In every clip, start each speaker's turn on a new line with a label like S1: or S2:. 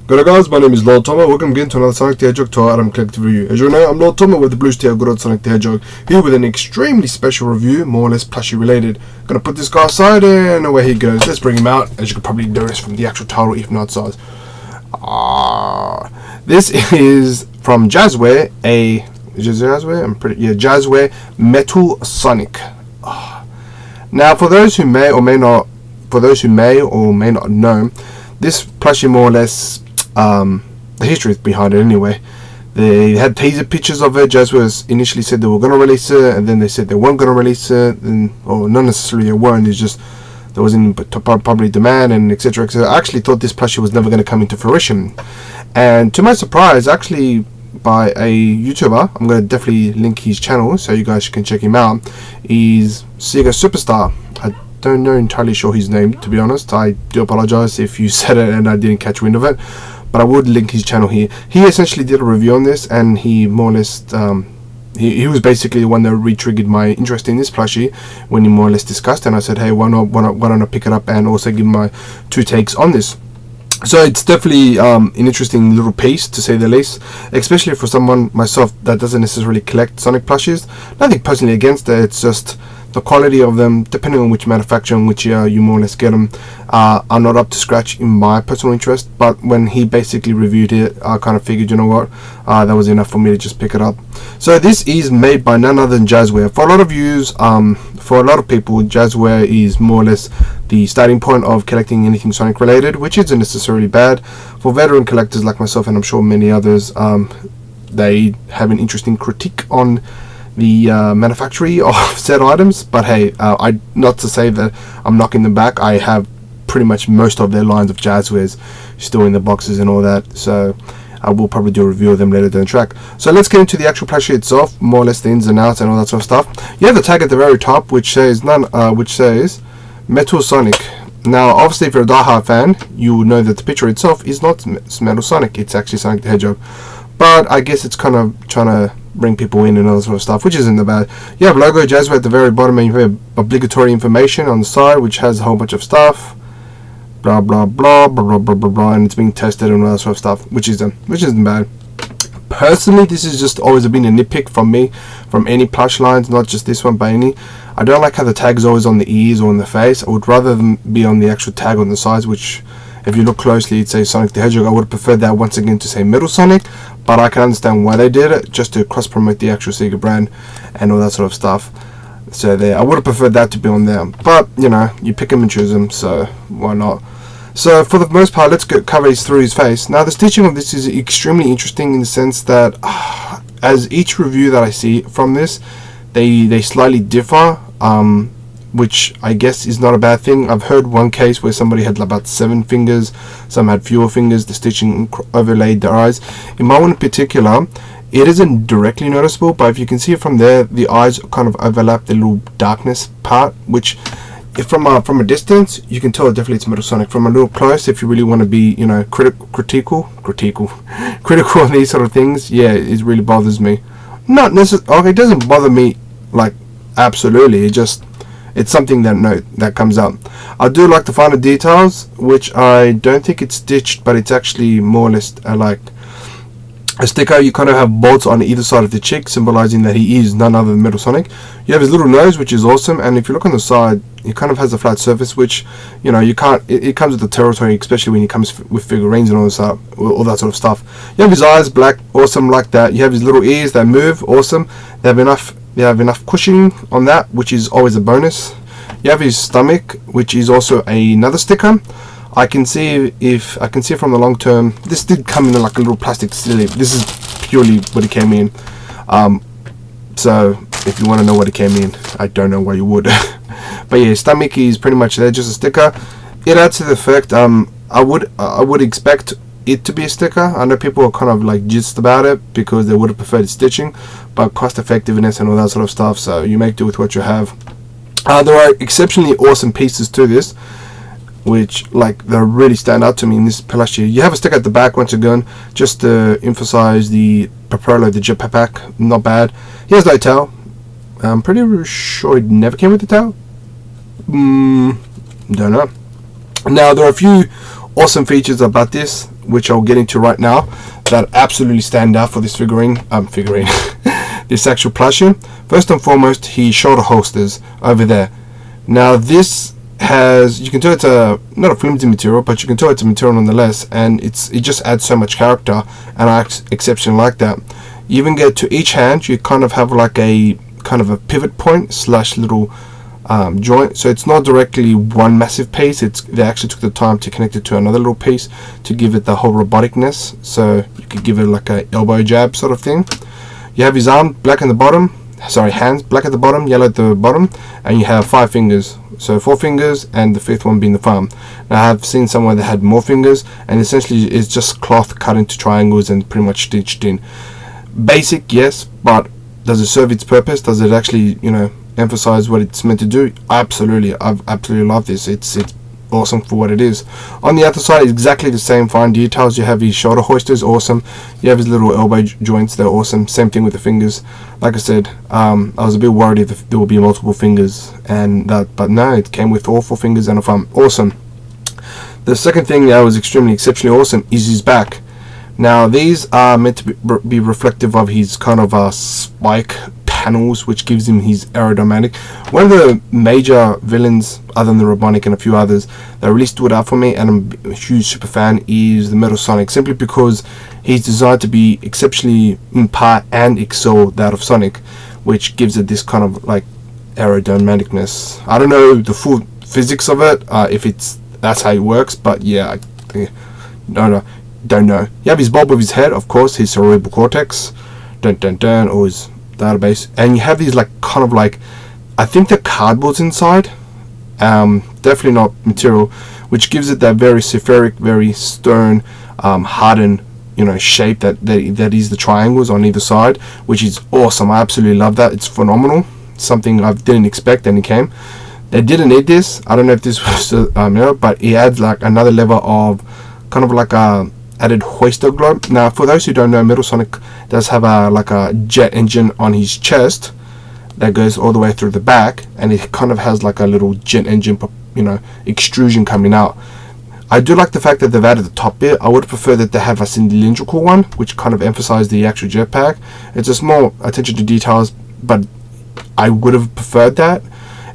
S1: G'day guys, my name is Lord Tomo. Welcome again to another Sonic the Hedgehog toy item collective review. As you know, I'm Lord Tomo with the Blues Tier Good Old Sonic the Hedgehog, here with an extremely special review, more or less plushie related. Gonna put this guy aside and away he goes. Let's bring him out, as you can probably notice from the actual title, if not size. This is from Jazzware, Jazzware Metal Sonic. Now, for those who may or may not know, this plushie more or less, the history behind it anyway. They had teaser pictures of it. Jazzware initially said they were going to release it, and then they said they weren't going to release it, or not necessarily they weren't, it's just there wasn't public demand and etc. I actually thought this plushie was never going to come into fruition, and to my surprise, actually by a YouTuber, I'm going to definitely link his channel so you guys can check him out, is Sega Superstar. I don't know entirely sure his name, to be honest. I do apologize if you said it and I didn't catch wind of it, but I would link his channel here. He essentially did a review on this, and he more or less he was basically the one that re-triggered my interest in this plushie when he more or less discussed, and I said, hey, why don't I pick it up and also give my two takes on this. So it's definitely an interesting little piece, to say the least, especially for someone myself that doesn't necessarily collect Sonic plushies. Nothing personally against it, it's just the quality of them, depending on which manufacturer and which year you more or less get them, are not up to scratch in my personal interest. But when he basically reviewed it, I kind of figured, you know what, that was enough for me to just pick it up. So this is made by none other than Jazzware. For a lot of views, for a lot of people, Jazzware is more or less the starting point of collecting anything Sonic related, which isn't necessarily bad. For veteran collectors like myself, and I'm sure many others, they have an interesting critique on the manufacturing of said items. But hey, not to say that I'm knocking them back. I have pretty much most of their lines of Jazzwares still in the boxes and all that, so I will probably do a review of them later down the track. So let's get into the actual plushie itself, more or less the ins and outs and all that sort of stuff. You have the tag at the very top which says Metal Sonic. Now obviously if you're a diehard fan, you will know that the picture itself is not Metal Sonic, it's actually Sonic the Hedgehog. But I guess it's kind of trying to bring people in and all that sort of stuff, which isn't that bad. You have logo Jazzware at the very bottom, and you have obligatory information on the side, which has a whole bunch of stuff, blah blah blah blah blah blah blah, blah, and it's being tested and all that sort of stuff, which isn't bad. Personally, this has just always been a nitpick from me, from any plush lines, not just this one, but any. I don't like how the tag is always on the ears or on the face. I would rather them be on the actual tag on the sides, which, if you look closely, it says Sonic the Hedgehog. I would have preferred that once again to say Metal Sonic, but I can understand why they did it, just to cross-promote the actual Sega brand and all that sort of stuff. So there, I would have preferred that to be on there, but you know, you pick them and choose them, so why not? So for the most part, let's cover through his face. Now the stitching of this is extremely interesting in the sense that as each review that I see from this, they slightly differ, which I guess is not a bad thing. I've heard one case where somebody had about 7 fingers, some had fewer fingers, the stitching overlaid their eyes. In my one in particular, it isn't directly noticeable, but if you can see it from there, the eyes kind of overlap the little darkness part, which if from a distance, you can tell definitely it's Metal Sonic. From a little close, if you really want to be, you know, critical on these sort of things, yeah, it really bothers me. Not necessarily, okay, it doesn't bother me like absolutely, it's something that comes up. I do like the finer details, which I don't think it's stitched, but it's actually more or less like a sticker. You kind of have bolts on either side of the cheek, symbolizing that he is none other than Metal Sonic. You have his little nose, which is awesome, and if you look on the side, he kind of has a flat surface, which, you know, you can't. It comes with the territory, especially when he comes with figurines and all that sort of stuff. You have his eyes, black, awesome, like that. You have his little ears that move, awesome. They have enough cushioning on that, which is always a bonus. You have his stomach, which is also another sticker. I can see from the long term, this did come in like a little plastic sleeve. This is purely what it came in. So if you want to know what it came in, I don't know why you would. But yeah, stomach is pretty much there, just a sticker. It adds to the effect. I would expect it to be a sticker. I know people are kind of like jizzed about it because they would have preferred stitching, but cost effectiveness and all that sort of stuff, so you make do with what you have. There are exceptionally awesome pieces to this, which like they really stand out to me in this plushie. You have a sticker at the back once again, just to emphasize the propeller, the jetpack. Not bad. He has no tail. I'm pretty sure it never came with the tail. Don't know. Now there are a few awesome features about this, which I'll get into right now, that absolutely stand out for this figurine. This actual plushie. First and foremost, his shoulder holsters over there. Now this has, you can tell it's a not a flimsy material, but you can tell it's a material nonetheless, and it just adds so much character, and I exceptionally like that. You even get to each hand, you kind of have like a kind of a pivot point slash little joint, so it's not directly one massive piece. They actually took the time to connect it to another little piece to give it the whole roboticness, so you could give it like a elbow jab sort of thing. You have his arm black in the bottom, hands black at the bottom, yellow at the bottom, and you have 5 fingers, so 4 fingers, and the 5th one being the thumb. Now I have seen somewhere that had more fingers, and essentially it's just cloth cut into triangles and pretty much stitched in. Basic, yes, but does it serve its purpose? Does it actually, you know, emphasize what it's meant to do? Absolutely. I've absolutely loved this. It's awesome for what it is. On the other side, exactly the same fine details. You have his shoulder hoisters, awesome. You have his little elbow joints, they're awesome. Same thing with the fingers. Like I said, I was a bit worried if there would be multiple fingers and that, but no, it came with all 4 fingers and a thumb. Awesome. The second thing that was exceptionally awesome is his back. Now these are meant to be reflective of his kind of spike panels, which gives him his aerodynamic. One of the major villains, other than the Robotnik and a few others, that really stood out for me, and I'm a huge super fan, is the Metal Sonic, simply because he's designed to be exceptionally in part and excel that of Sonic, which gives it this kind of like aerodynamicness. I don't know the full physics of it, if that's how it works, but yeah, don't know. You have his bulb of his head, of course, his cerebral cortex, or his database, and you have these like kind of like, I think the cardboard's inside, definitely not material, which gives it that very spheric, very stern, hardened, you know, shape that is the triangles on either side, which is awesome. I absolutely love that. It's phenomenal. Something I didn't expect, and it came. They didn't need this. I don't know if this was but it adds like another level of kind of like a added hoister globe. Now for those who don't know, Metal Sonic does have like a jet engine on his chest that goes all the way through the back, and it kind of has like a little jet engine, you know, extrusion coming out. I do like the fact that they've added the top bit. I would prefer that they have a cylindrical one, which kind of emphasizes the actual jetpack. It's a small attention to details, but I would have preferred that.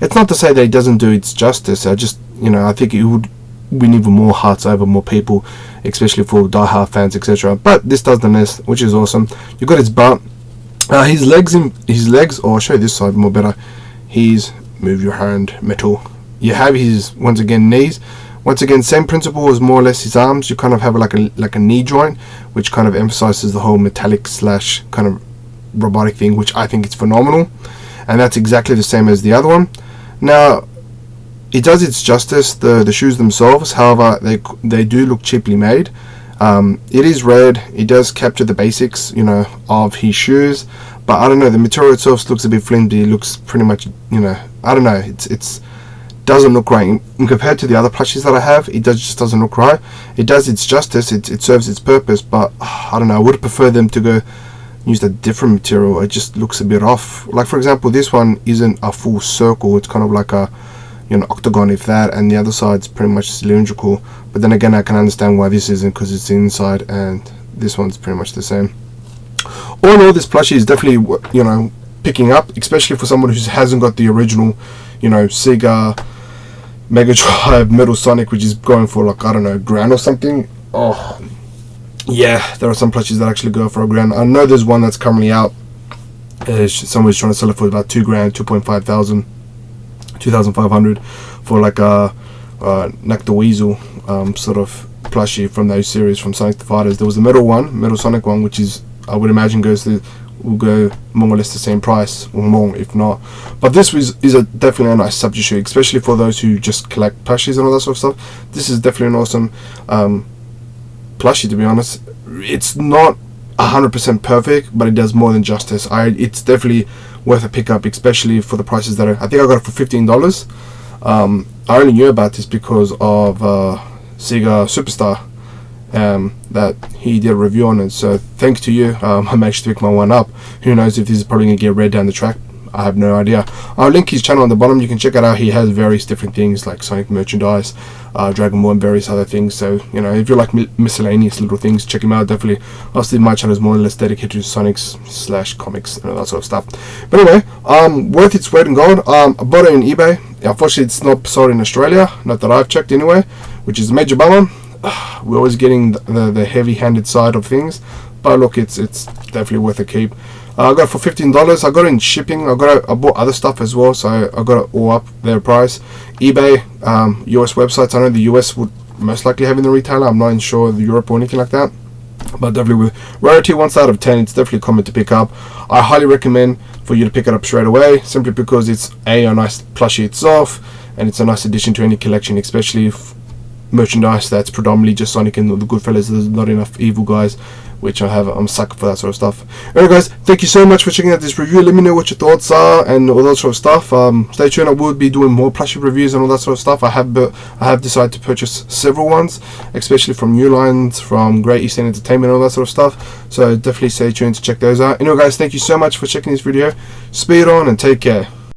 S1: It's not to say that it doesn't do its justice. I just, you know, I think it would win even more hearts over more people, especially for die-hard fans, etc. But this does the nest, which is awesome. You got his butt, his legs, or I'll show you this side more better. Move your hand, metal. You have his, once again, knees. Once again, same principle as more or less his arms. You kind of have like a knee joint, which kind of emphasizes the whole metallic slash kind of robotic thing, which I think is phenomenal. And that's exactly the same as the other one. Now, it does its justice, the shoes themselves. However, they do look cheaply made. It is red. It does capture the basics, you know, of his shoes. But I don't know, the material itself looks a bit flimsy. It looks pretty much, you know, I don't know. It's doesn't look right. And compared to the other plushies that I have, it just doesn't look right. It does its justice. It serves its purpose. But I don't know. I would prefer them to go use a different material. It just looks a bit off. Like for example, this one isn't a full circle. It's kind of like a, you know, octagon, if that, and the other side's pretty much cylindrical. But then again, I can understand why this isn't, because it's inside, and this one's pretty much the same. All in all, this plushie is definitely, you know, picking up, especially for someone who hasn't got the original, you know, Sega Mega Drive Metal Sonic, which is going for like, I don't know, $1,000 or something. Oh yeah, there are some plushies that actually go for $1,000. I know there's one that's currently out. Someone's trying to sell it for about $2,000, 2,500, 2,500 for like a Knack the Weasel sort of plushie from those series from Sonic the Fighters. There was the Metal Sonic one, which is, I would imagine, will go more or less the same price or more, if not. But this is definitely a nice substitute, especially for those who just collect plushies and all that sort of stuff. This is definitely an awesome plushie, to be honest. It's not 100% perfect, but it does more than justice. It's definitely worth a pickup, especially for the prices that I think I got it for $15. I only knew about this because of Sega Superstar, that he did a review on it. So thanks to you, I managed to pick my one up. Who knows if this is probably going to get read down the track. I have no idea. I'll link his channel on the bottom. You can check it out. He has various different things like Sonic merchandise, Dragon Ball and various other things. So you know, if you like miscellaneous little things, check him out. Definitely, obviously my channel is more or less dedicated to Sonics / comics and all that sort of stuff. But anyway, worth its weight in gold. I bought it on eBay. Unfortunately, it's not sold in Australia, not that I've checked anyway, which is a major bummer. We're always getting the heavy-handed side of things, but look, it's definitely worth a keep. I got it for $15. I got it in shipping. I bought other stuff as well, so I got it all up their price. eBay, US websites. I know the US would most likely have in the retailer. I'm not sure of Europe or anything like that, but definitely with rarity 1 out of 10, it's definitely common to pick up. I highly recommend for you to pick it up straight away, simply because it's a nice plushie itself, and it's a nice addition to any collection, especially if merchandise that's predominantly just Sonic and the Goodfellas. There's not enough evil guys, which I'm a sucker for that sort of stuff. Anyway guys, thank you so much for checking out this review. Let me know what your thoughts are and all that sort of stuff. Stay tuned. I will be doing more plushie reviews and all that sort of stuff. I have decided to purchase several ones, especially from New Lines, from Great Eastern Entertainment, all that sort of stuff. So definitely stay tuned to check those out. Anyway guys, thank you so much for checking this video. Speed on and take care.